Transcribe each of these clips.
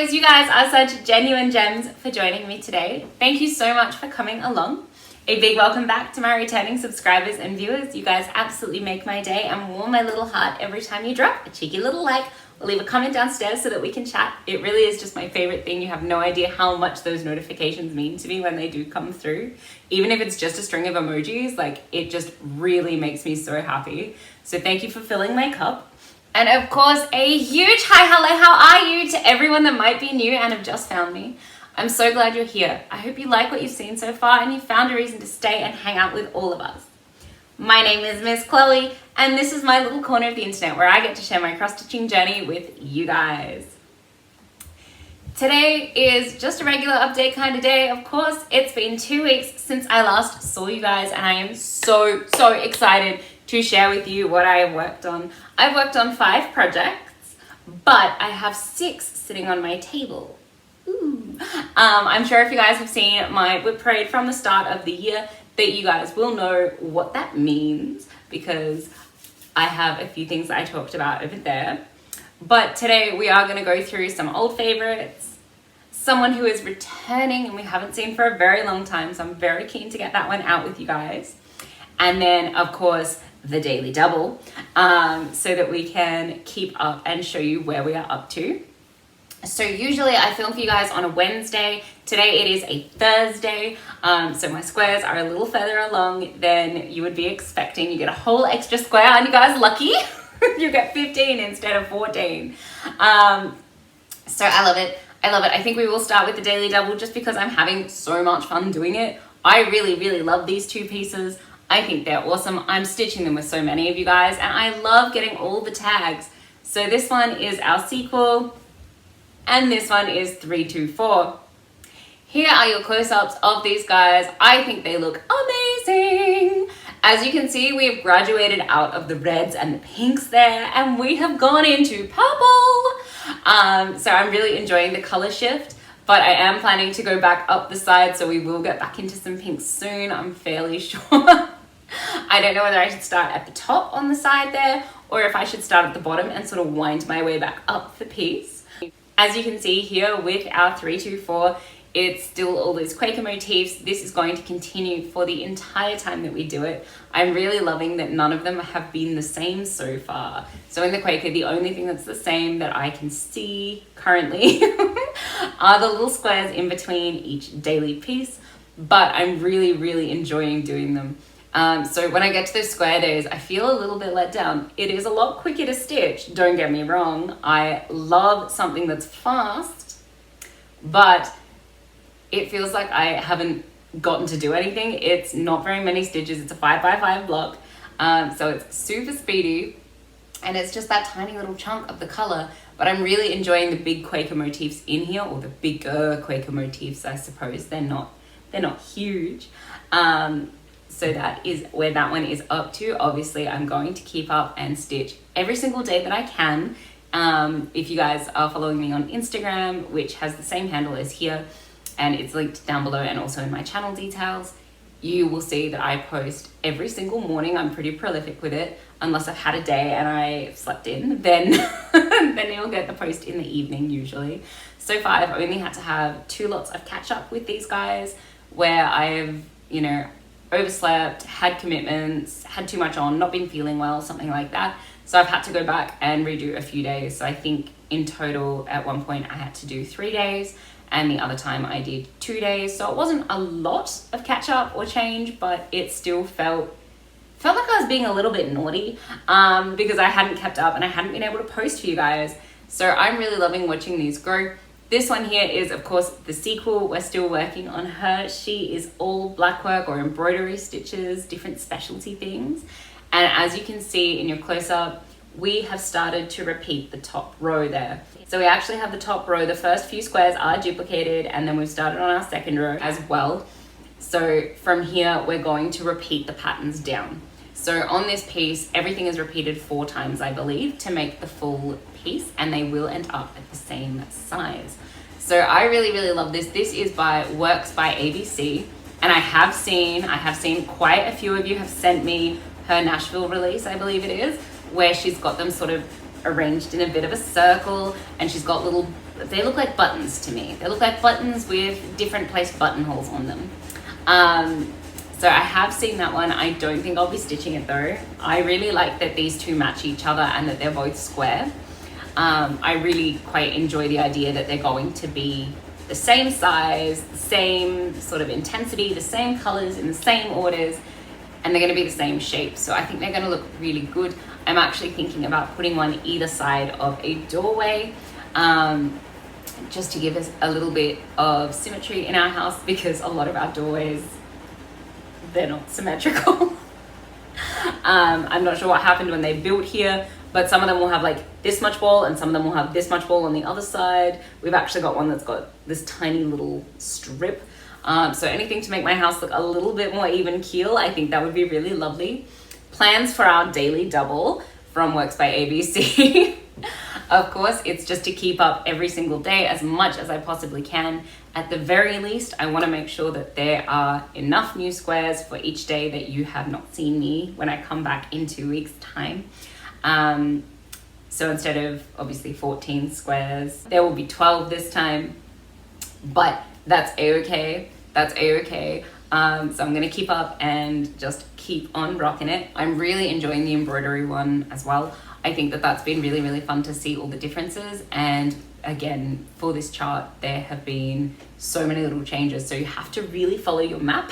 always, you guys are such genuine gems for joining me today. Thank you so much for coming along. A big welcome back to my returning subscribers and viewers. You guys absolutely make my day and warm my little heart every time you drop a cheeky little like or leave a comment downstairs so that we can chat. It really is just my favorite thing. You have no idea how much those notifications mean to me when they do come through. Even if it's just a string of emojis, like it just really makes me so happy. So thank you for filling my cup. And of course, a huge hi, hello, how are you to everyone that might be new and have just found me. I'm so glad you're here. I hope you like what you've seen so far and you found a reason to stay and hang out with all of us. My name is Miss Chloe, and this is my little corner of the internet where I get to share my cross-stitching journey with you guys. Today is just a regular update kind of day. Of course, it's been 2 weeks since I last saw you guys, and I am so excited to share with you what I have worked on. I've worked on 5 projects, but I have 6 sitting on my table. Ooh. I'm sure if you guys have seen my whip parade from the start of the year that you guys will know what that means, because I have a few things that I talked about over there. But today we are going to go through some old favorites, someone who is returning and we haven't seen for a very long time, so I'm very keen to get that one out with you guys. And then of course the daily double, so that we can keep up and show you where we are up to. So usually I film for you guys on a Wednesday. Today it is a Thursday, so my squares are a little further along than you would be expecting. You get a whole extra square, and you guys lucky. You get 15 instead of 14. So I love it. I think we will start with the daily double just because I'm having so much fun doing it. I really love these 2 pieces. I think they're awesome. I'm stitching them with so many of you guys, and I love getting all the tags. So this one is our sequel, and this one is 324. Here are your close-ups of these guys. I think they look amazing. As you can see, we have graduated out of the reds and the pinks there, and we have gone into purple. So I'm really enjoying the color shift, but I am planning to go back up the side, so we will get back into some pinks soon, I'm fairly sure. I don't know whether I should start at the top on the side there, or if I should start at the bottom and sort of wind my way back up the piece. As you can see here with our 324, it's still all those Quaker motifs. This is going to continue for the entire time that we do it. I'm really loving that none of them have been the same so far. So in the Quaker, the only thing that's the same that I can see currently are the little squares in between each daily piece, but I'm really enjoying doing them. So when I get to those square days, I feel a little bit let down. It is a lot quicker to stitch, don't get me wrong. I love something that's fast, but it feels like I haven't gotten to do anything. It's not very many stitches. It's a 5x5 block. So it's super speedy, and it's just that tiny little chunk of the color, but I'm really enjoying the big Quaker motifs in here, or the bigger Quaker motifs, I suppose. They're not huge. So that is where that one is up to. Obviously, I'm going to keep up and stitch every single day that I can. If you guys are following me on Instagram, which has the same handle as here, and it's linked down below and also in my channel details, you will see that I post every single morning. I'm pretty prolific with it. Unless I've had a day and I slept in, then you'll get the post in the evening usually. So far, I've only had to have 2 lots of catch up with these guys where I've, overslept, had commitments, had too much on, not been feeling well, something like that. So I've had to go back and redo a few days. So I think in total at one point I had to do 3 days, and the other time I did 2 days. So it wasn't a lot of catch up or change, but it still felt like I was being a little bit naughty because I hadn't kept up and I hadn't been able to post for you guys. So I'm really loving watching these grow. This one here is, of course, the sequel. We're still working on her. She is all black work or embroidery stitches, different specialty things. And as you can see in your close-up, we have started to repeat the top row there. So we actually have the top row. The first few squares are duplicated, and then we've started on our second row as well. So from here, we're going to repeat the patterns down. So on this piece, everything is repeated 4 times, I believe, to make the full piece, and they will end up at the same size. So I really love this. This is by Works by ABC, and I have seen quite a few of you have sent me her Nashville release, I believe it is, where she's got them sort of arranged in a bit of a circle, and she's got little they look like buttons to me. They look like buttons with different placed buttonholes on them. So I have seen that one. I don't think I'll be stitching it though. I really like that these two match each other and that they're both square. I really quite enjoy the idea that they're going to be the same size, the same sort of intensity, the same colors in the same orders, and they're going to be the same shape. So I think they're going to look really good. I'm actually thinking about putting one either side of a doorway, just to give us a little bit of symmetry in our house, because a lot of our doorways, they're not symmetrical. I'm not sure what happened when they built here, but some of them will have like this much wall and some of them will have this much wall on the other side. We've actually got one that's got this tiny little strip. So anything to make my house look a little bit more even keel, I think that would be really lovely. Plans for our daily double from Works by ABC. Of course, it's just to keep up every single day as much as I possibly can. At the very least, I want to make sure that there are enough new squares for each day that you have not seen me when I come back in 2 weeks' time. So instead of obviously 14 squares, there will be 12 this time, but that's a-okay. That's a-okay. So I'm going to keep up and just keep on rocking it. I'm really enjoying the embroidery one as well. I think that that's been really, really fun to see all the differences. And again, for this chart, there have been so many little changes. So you have to really follow your map,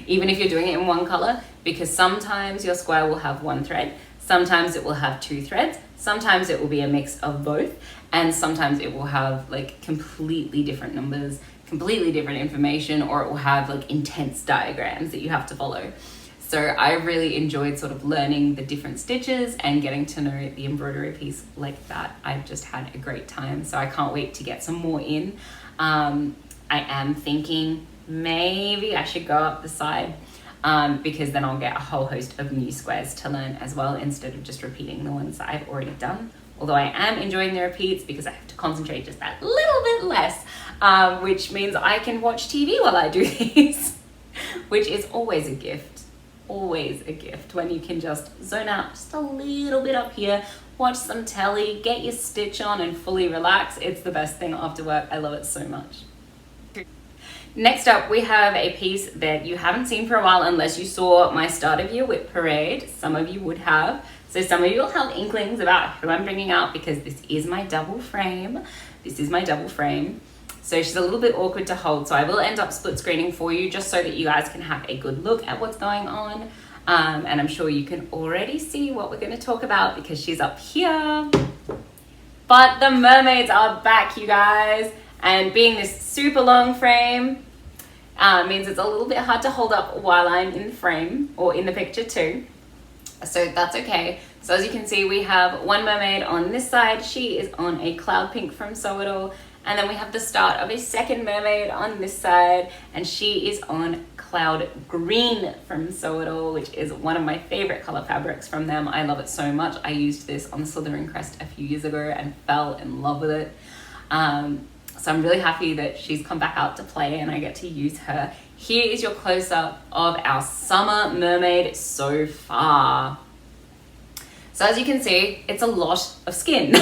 even if you're doing it in one color, because sometimes your square will have one thread. Sometimes it will have two threads. Sometimes it will be a mix of both. And sometimes it will have like completely different numbers, completely different information, or it will have like intense diagrams that you have to follow. So I really enjoyed sort of learning the different stitches and getting to know the embroidery piece like that. I've just had a great time. So I can't wait to get some more in. I am thinking maybe I should go up the side, because then I'll get a whole host of new squares to learn as well, instead of just repeating the ones that I've already done. Although I am enjoying the repeats because I have to concentrate just that little bit less, which means I can watch TV while I do these, which is always a gift. Always a gift when you can just zone out just a little bit up here, watch some telly, get your stitch on and fully relax. It's the best thing after work. I love it so much. Next up, we have a piece that you haven't seen for a while unless you saw my start of year whip parade. Some of you would have. So some of you will have inklings about who I'm bringing out, because this is my double frame. This is my double frame. So she's a little bit awkward to hold. So I will end up split screening for you just so that you guys can have a good look at what's going on. And I'm sure you can already see what we're going to talk about because she's up here. But the mermaids are back, you guys. And being this super long frame means it's a little bit hard to hold up while I'm in the frame or in the picture too. So that's okay. So as you can see, we have one mermaid on this side. She is on a cloud pink from Sew It All. And then we have the start of a second mermaid on this side, and she is on cloud green from Sew It All, which is one of my favorite color fabrics from them. I love it so much. I used this on the Slithering Crest a few years ago and fell in love with it. So I'm really happy that she's come back out to play and I get to use her. Here is your close-up of our summer mermaid so far. So as you can see, it's a lot of skin.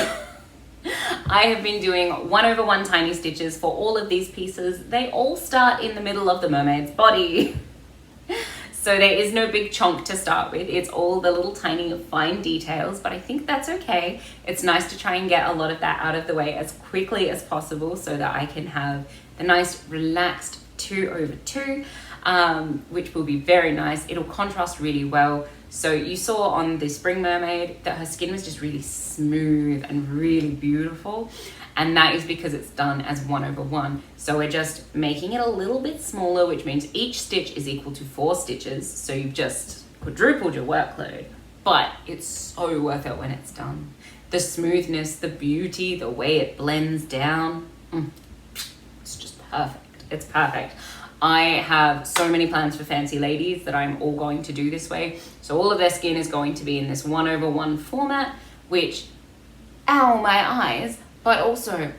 I have been doing 1/1 tiny stitches for all of these pieces. They all start in the middle of the mermaid's body. So there is no big chunk to start with. It's all the little tiny fine details, but I think that's okay. It's nice to try and get a lot of that out of the way as quickly as possible so that I can have a nice relaxed 2/2, which will be very nice. It'll contrast really well. So you saw on the spring mermaid that her skin was just really smooth and really beautiful. And that is because it's done as 1/1. So we're just making it a little bit smaller, which means each stitch is equal to 4 stitches. So you've just quadrupled your workload, but it's so worth it when it's done. The smoothness, the beauty, the way it blends down, it's just perfect. It's perfect. I have so many plans for fancy ladies that I'm all going to do this way. So all of their skin is going to be in this 1/1 format, which, ow, my eyes, but also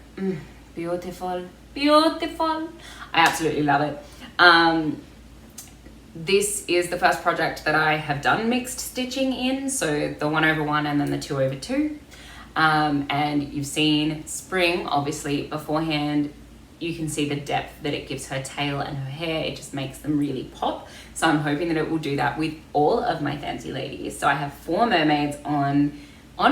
beautiful, beautiful. I absolutely love it. This is the first project that I have done mixed stitching in, so the 1/1 and then the 2/2. And you've seen spring, obviously, beforehand. You can see the depth that it gives her tail and her hair. It just makes them really pop. So I'm hoping that it will do that with all of my fancy ladies. So I have 4 mermaids on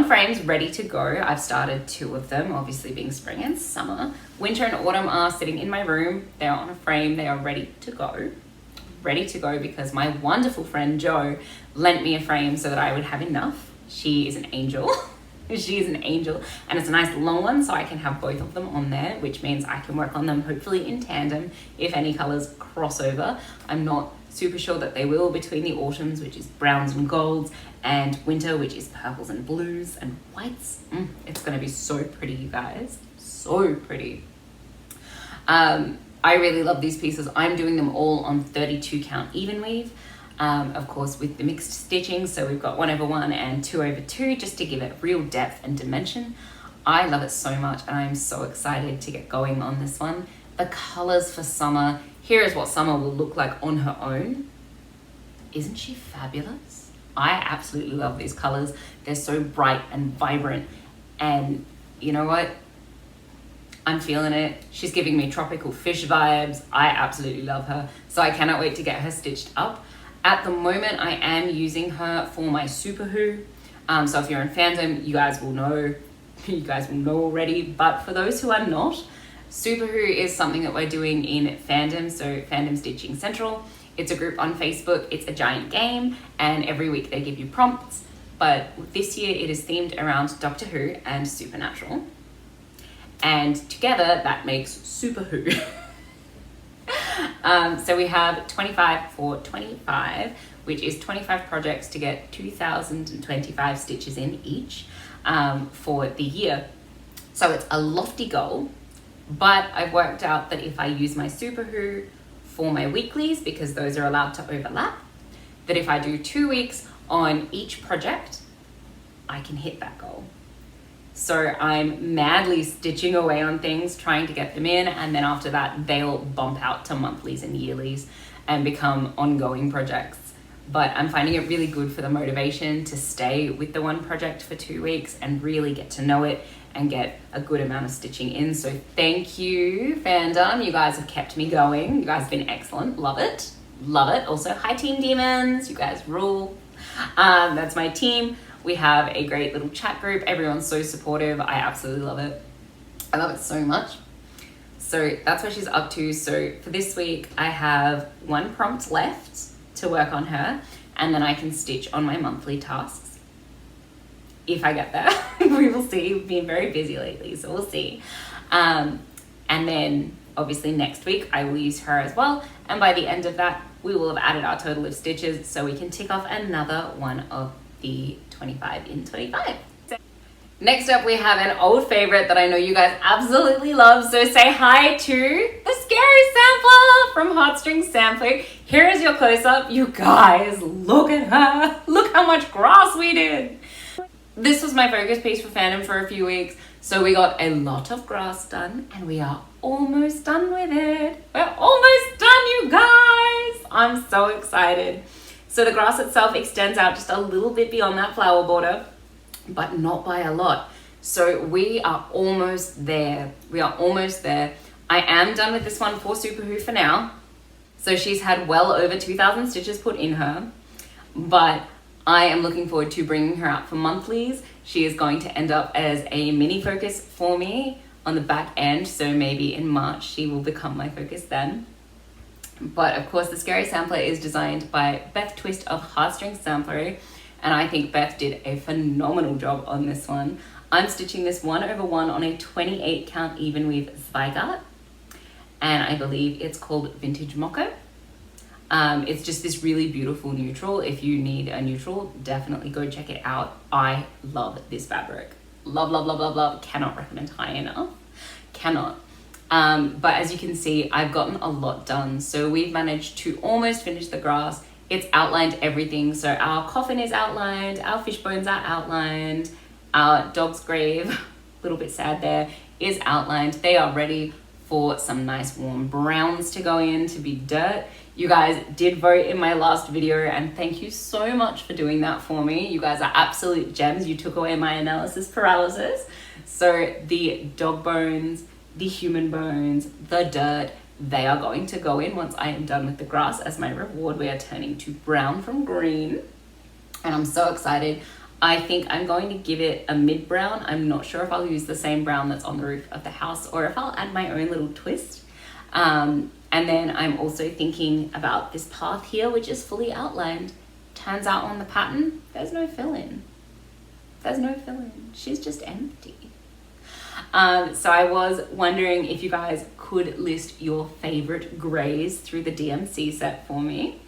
frames ready to go. I've started 2 of them, obviously being spring and summer. Winter and autumn are sitting in my room. They are on a frame. They are ready to go. Ready to go because my wonderful friend Jo lent me a frame so that I would have enough. She is an angel. She is an angel, and it's a nice long one, so I can have both of them on there, which means I can work on them hopefully in tandem if any colors cross over. I'm not super sure that they will between the autumns, which is browns and golds, and winter, which is purples and blues and whites. It's going to be so pretty, you guys. So pretty. I really love these pieces. I'm doing them all on 32 count even weave. Of course, with the mixed stitching, so we've got 1/1 and 2/2 just to give it real depth and dimension. I love it so much, and I'm so excited to get going on this one. The colors for Summer, here is what Summer will look like on her own. Isn't she fabulous? I absolutely love these colors. They're so bright and vibrant, and you know what? I'm feeling it. She's giving me tropical fish vibes. I absolutely love her, so I cannot wait to get her stitched up. At the moment, I am using her for my Super Who. So if you're in fandom, you guys will know. You guys will know already. But for those who are not, Super Who is something that we're doing in fandom. So Fandom Stitching Central. It's a group on Facebook. It's a giant game, and every week they give you prompts. But this year it is themed around Doctor Who and Supernatural. And together that makes Super Who. So we have 25 for 25, which is 25 projects to get 2,025 stitches in each for the year. So it's a lofty goal, but I've worked out that if I use my Super Who for my weeklies, because those are allowed to overlap, that if I do 2 weeks on each project, I can hit that goal. So I'm madly stitching away on things, trying to get them in, and then after that, they'll bump out to monthlies and yearlies and become ongoing projects. But I'm finding it really good for the motivation to stay with the one project for 2 weeks and really get to know it and get a good amount of stitching in. So thank you, fandom. You guys have kept me going. You guys have been excellent. Love it. Love it. Also, hi, Team Demons. You guys rule. That's my team. We have a great little chat group. Everyone's so supportive. I absolutely love it. I love it so much. So that's what she's up to. So for this week, I have 1 prompt left to work on her, and then I can stitch on my monthly tasks. If I get there, we will see. We've been very busy lately, so we'll see. And then obviously next week, I will use her as well. And by the end of that, we will have added our total of stitches, so we can tick off another one of the 25 in 25. Next up, we have an old favorite that I know you guys absolutely love. So say hi to the Scary Sampler from Heartstring Sampler. Here is your close-up. You guys, look at her. Look how much grass we did. This was my focus piece for fandom for a few weeks. So we got a lot of grass done, and we are almost done with it. We're almost done, you guys. I'm so excited. So the grass itself extends out just a little bit beyond that flower border, but not by a lot. So we are almost there. We are almost there. I am done with this one for Super Who for now. So she's had well over 2,000 stitches put in her, but I am looking forward to bringing her out for monthlies. She is going to end up as a mini focus for me on the back end. So maybe in March, she will become my focus then. But of course, the Scary Sampler is designed by Beth Twist of Heartstring Sampler, and I think Beth did a phenomenal job on this one. I'm stitching this 1/1 on a 28 count even weave Zweigart, and I believe it's called Vintage Mocco. It's just this really beautiful neutral. If you need a neutral, definitely go check it out. I love this fabric. Love, love, love, love, love. Cannot recommend high enough. Cannot. But as you can see, I've gotten a lot done. So we've managed to almost finish the grass. It's outlined everything. So our coffin is outlined, our fish bones are outlined, our dog's grave, a little bit sad there, is outlined. They are ready for some nice warm browns to go in to be dirt. You guys did vote in my last video, and thank you so much for doing that for me. You guys are absolute gems. You took away my analysis paralysis. So the dog bones, the human bones, the dirt, they are going to go in once I am done with the grass. As my reward, we are turning to brown from green, and I'm so excited. I think I'm going to give it a mid brown. I'm not sure if I'll use the same brown that's on the roof of the house or if I'll add my own little twist. And then I'm also thinking about this path here, which is fully outlined. Turns out on the pattern, there's no fill-in. There's no fill-in. She's just empty. So I was wondering if you guys could list your favorite grays through the DMC set for me,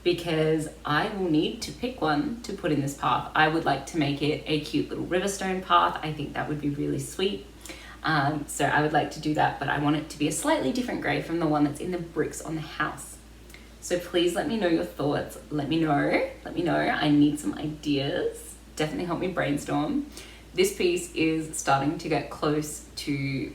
because I will need to pick one to put in this path. I would like to make it a cute little riverstone path. I think that would be really sweet. So I would like to do that, but I want it to be a slightly different gray from the one that's in the bricks on the house. So please let me know your thoughts. Let me know. I need some ideas. Definitely help me brainstorm. This piece is starting to get close to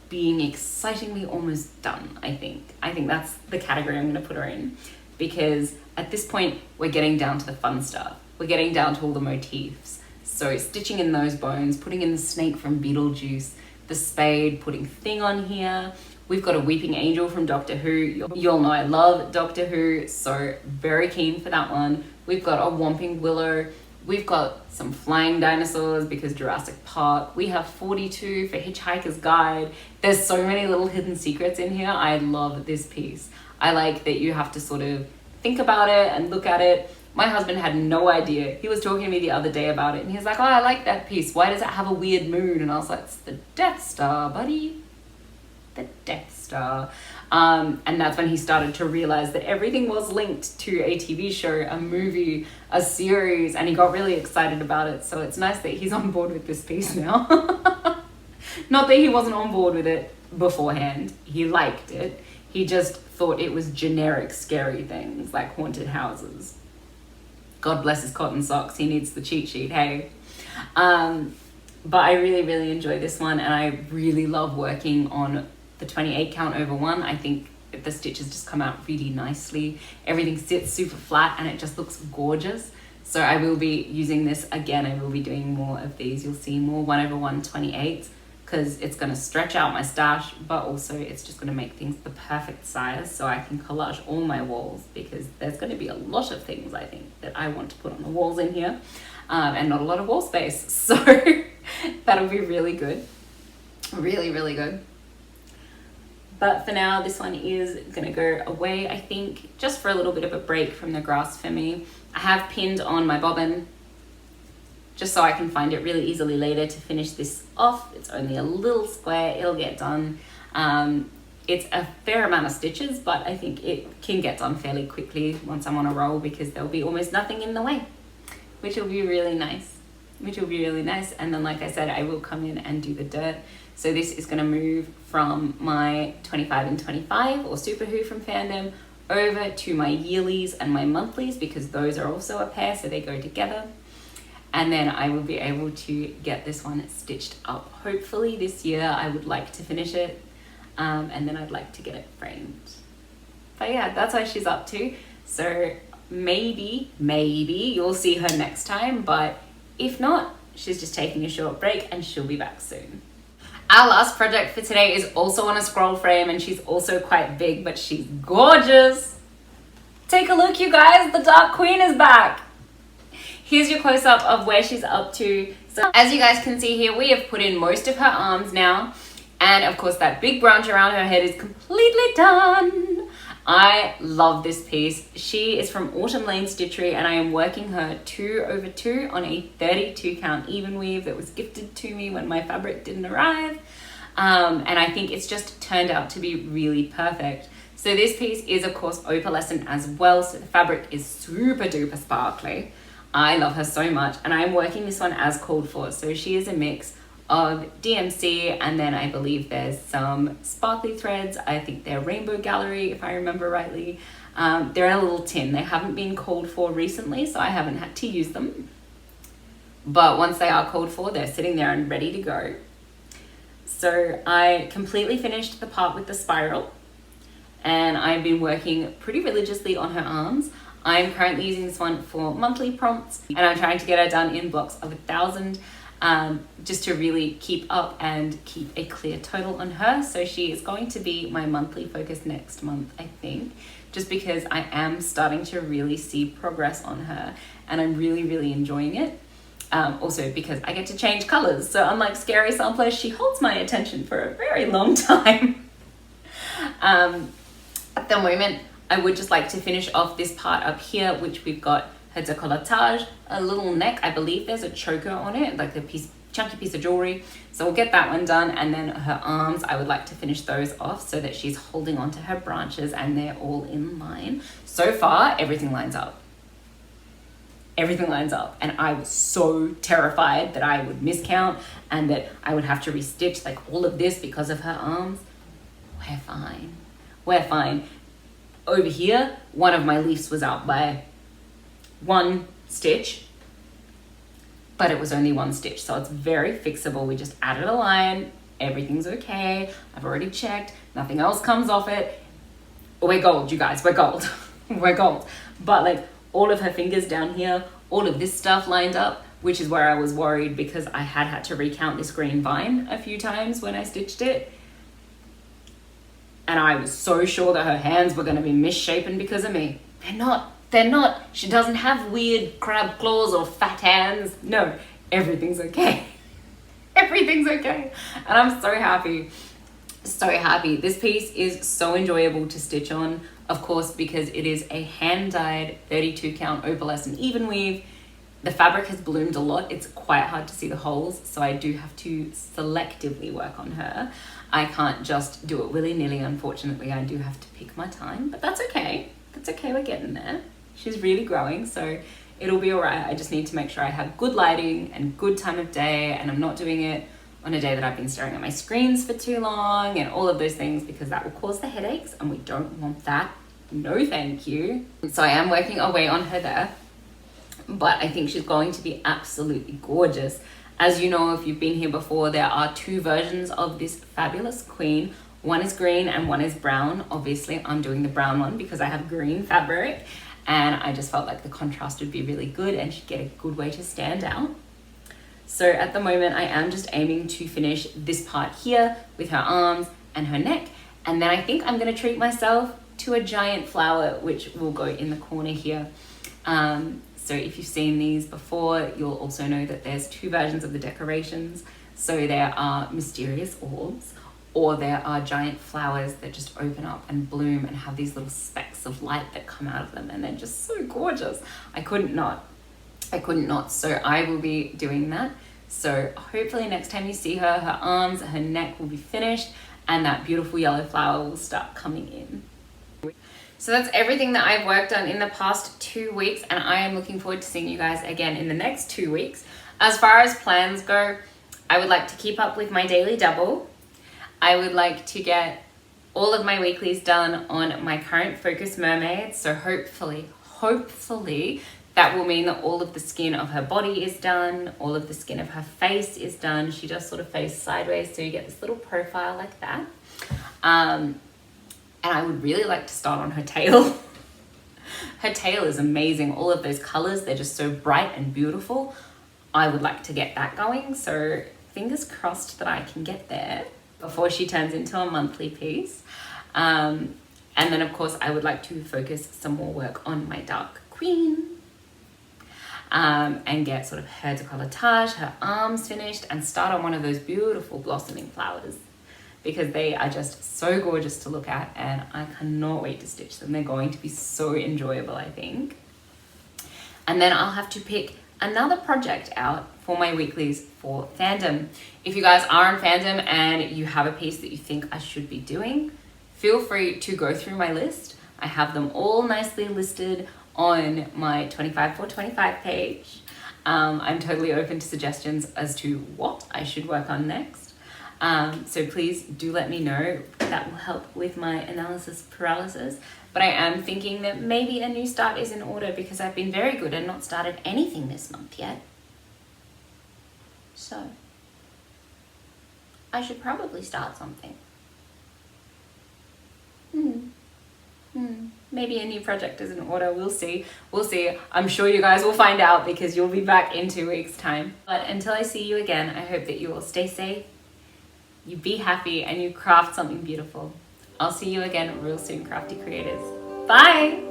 being excitingly almost done, I think. I think that's the category I'm going to put her in, because at this point, we're getting down to the fun stuff. We're getting down to all the motifs. So stitching in those bones, putting in the snake from Beetlejuice, the spade, putting Thing on here. We've got a weeping angel from Doctor Who. You all know I love Doctor Who, so very keen for that one. We've got a Whomping Willow. We've got some flying dinosaurs because Jurassic Park. We have 42 for Hitchhiker's Guide. There's so many little hidden secrets in here. I love this piece. I like that you have to sort of think about it and look at it. My husband had no idea. He was talking to me the other day about it, and he was like, oh, I like that piece. Why does it have a weird moon? And I was like, it's the Death Star, buddy. The Death Star. And that's when he started to realize that everything was linked to a TV show, a movie, a series, and he got really excited about it. So it's nice that he's on board with this piece now. Not that he wasn't on board with it beforehand. He liked it. He just thought it was generic, scary things like haunted houses. God bless his cotton socks. He needs the cheat sheet, hey. But I really, really enjoy this one, and I really love working on the 28 count over 1. I think the stitches just come out really nicely. Everything sits super flat and it just looks gorgeous. So I will be using this again. I will be doing more of these. You'll see more 1 over 1 28s, because it's going to stretch out my stash, but also it's just going to make things the perfect size so I can collage all my walls, because there's going to be a lot of things I think that I want to put on the walls in here, and not a lot of wall space. So that'll be really good. Really, really good. But for now, this one is going to go away, I think, just for a little bit of a break from the grass for me. I have pinned on my bobbin just so I can find it really easily later to finish this off. It's only a little square, it'll get done. It's a fair amount of stitches, but I think it can get done fairly quickly once I'm on a roll, because there'll be almost nothing in the way, which will be really nice. And then, like I said, I will come in and do the dirt. So this is going to move from my 25 and 25 or Super Who from Fandom over to my yearlies and my monthlies, because those are also a pair, so they go together. And then I will be able to get this one stitched up. Hopefully this year. I would like to finish it, and then I'd like to get it framed. But yeah, that's what she's up to. So maybe you'll see her next time, but if not, she's just taking a short break and she'll be back soon. Our last project for today is also on a scroll frame, and she's also quite big, but she's gorgeous. Take a look, you guys, the Dark Queen is back. Here's your close-up of where she's up to. So as you guys can see here, we have put in most of her arms now, and of course that big branch around her head is completely done. I love this piece. She is from Autumn Lane Stitchery, and I am working her 2 over 2 on a 32 count even weave that was gifted to me when my fabric didn't arrive. And I think it's just turned out to be really perfect. So this piece is of course opalescent as well, so the fabric is super duper sparkly. I love her so much, and I am working this one as called for. So she is a mix of DMC, and then I believe there's some sparkly threads. I think they're Rainbow Gallery, if I remember rightly. They're in a little tin. They haven't been called for recently, so I haven't had to use them. But once they are called for, they're sitting there and ready to go. So I completely finished the part with the spiral, and I've been working pretty religiously on her arms. I'm currently using this one for monthly prompts, and I'm trying to get her done in blocks of 1,000, just to really keep up and keep a clear total on her. So she is going to be my monthly focus next month, I think, just because I am starting to really see progress on her, and I'm really, really enjoying it. Also because I get to change colors. So unlike Scary Sampler, she holds my attention for a very long time. At the moment, I would just like to finish off this part up here, which we've got her décolletage, a little neck. I believe there's a choker on it, like a chunky piece of jewelry. So we'll get that one done. And then her arms, I would like to finish those off so that she's holding onto her branches and they're all in line. So far, everything lines up. Everything lines up, and I was so terrified that I would miscount and that I would have to restitch like all of this because of her arms. We're fine. We're fine. Over here, one of my leaves was out by 1 stitch, but it was only 1 stitch, so it's very fixable. We just added a line, everything's okay. I've already checked, nothing else comes off it. We're gold, you guys, we're gold. We're gold. But like all of her fingers down here, all of this stuff lined up, which is where I was worried because I had to recount this green vine a few times when I stitched it. And I was so sure that her hands were going to be misshapen because of me. They're not. She doesn't have weird crab claws or fat hands. No, everything's okay. Everything's okay. And I'm so happy. So happy. This piece is so enjoyable to stitch on, of course, because it is a hand-dyed 32 count opalescent even weave. The fabric has bloomed a lot. It's quite hard to see the holes, so I do have to selectively work on her. I can't just do it willy-nilly, unfortunately. I do have to pick my time, but that's okay. That's okay, we're getting there. She's really growing, so it'll be all right. I just need to make sure I have good lighting and good time of day, and I'm not doing it on a day that I've been staring at my screens for too long and all of those things, because that will cause the headaches, and we don't want that. No, thank you. So I am working away on her there, but I think she's going to be absolutely gorgeous. As you know, if you've been here before, there are 2 versions of this fabulous queen. One is green and one is brown. Obviously, I'm doing the brown one because I have green fabric, and I just felt like the contrast would be really good and she'd get a good way to stand out. So at the moment, I am just aiming to finish this part here with her arms and her neck. And then I think I'm going to treat myself to a giant flower, which will go in the corner here. So if you've seen these before, you'll also know that there's 2 versions of the decorations. So there are mysterious orbs, or there are giant flowers that just open up and bloom and have these little specks of light that come out of them, and they're just so gorgeous. I couldn't not. So I will be doing that. So hopefully next time you see her, her arms, her neck will be finished, and that beautiful yellow flower will start coming in. So that's everything that I've worked on in the past 2 weeks, and I am looking forward to seeing you guys again in the next 2 weeks. As far as plans go, I would like to keep up with my daily double. I would like to get all of my weeklies done on my current Focus Mermaid. So hopefully that will mean that all of the skin of her body is done, all of the skin of her face is done. She does sort of face sideways, so you get this little profile like that. And I would really like to start on her tail. Her tail is amazing. All of those colors, they're just so bright and beautiful. I would like to get that going. So fingers crossed that I can get there before she turns into a monthly piece. And then of course I would like to focus some more work on my Dark Queen. And get sort of her décolletage, her arms finished, and start on one of those beautiful blossoming flowers, because they are just so gorgeous to look at, and I cannot wait to stitch them. They're going to be so enjoyable, I think. And then I'll have to pick another project out for my weeklies for fandom. If you guys are in fandom and you have a piece that you think I should be doing, feel free to go through my list. I have them all nicely listed on my 25 for 25 page. I'm totally open to suggestions as to what I should work on next. So please do let me know. That will help with my analysis paralysis. But I am thinking that maybe a new start is in order, because I've been very good and not started anything this month yet. So I should probably start something. Maybe a new project is in order. We'll see. We'll see. I'm sure you guys will find out because you'll be back in 2 weeks' time. But until I see you again, I hope that you will stay safe, you be happy, and you craft something beautiful. I'll see you again real soon, crafty creators. Bye!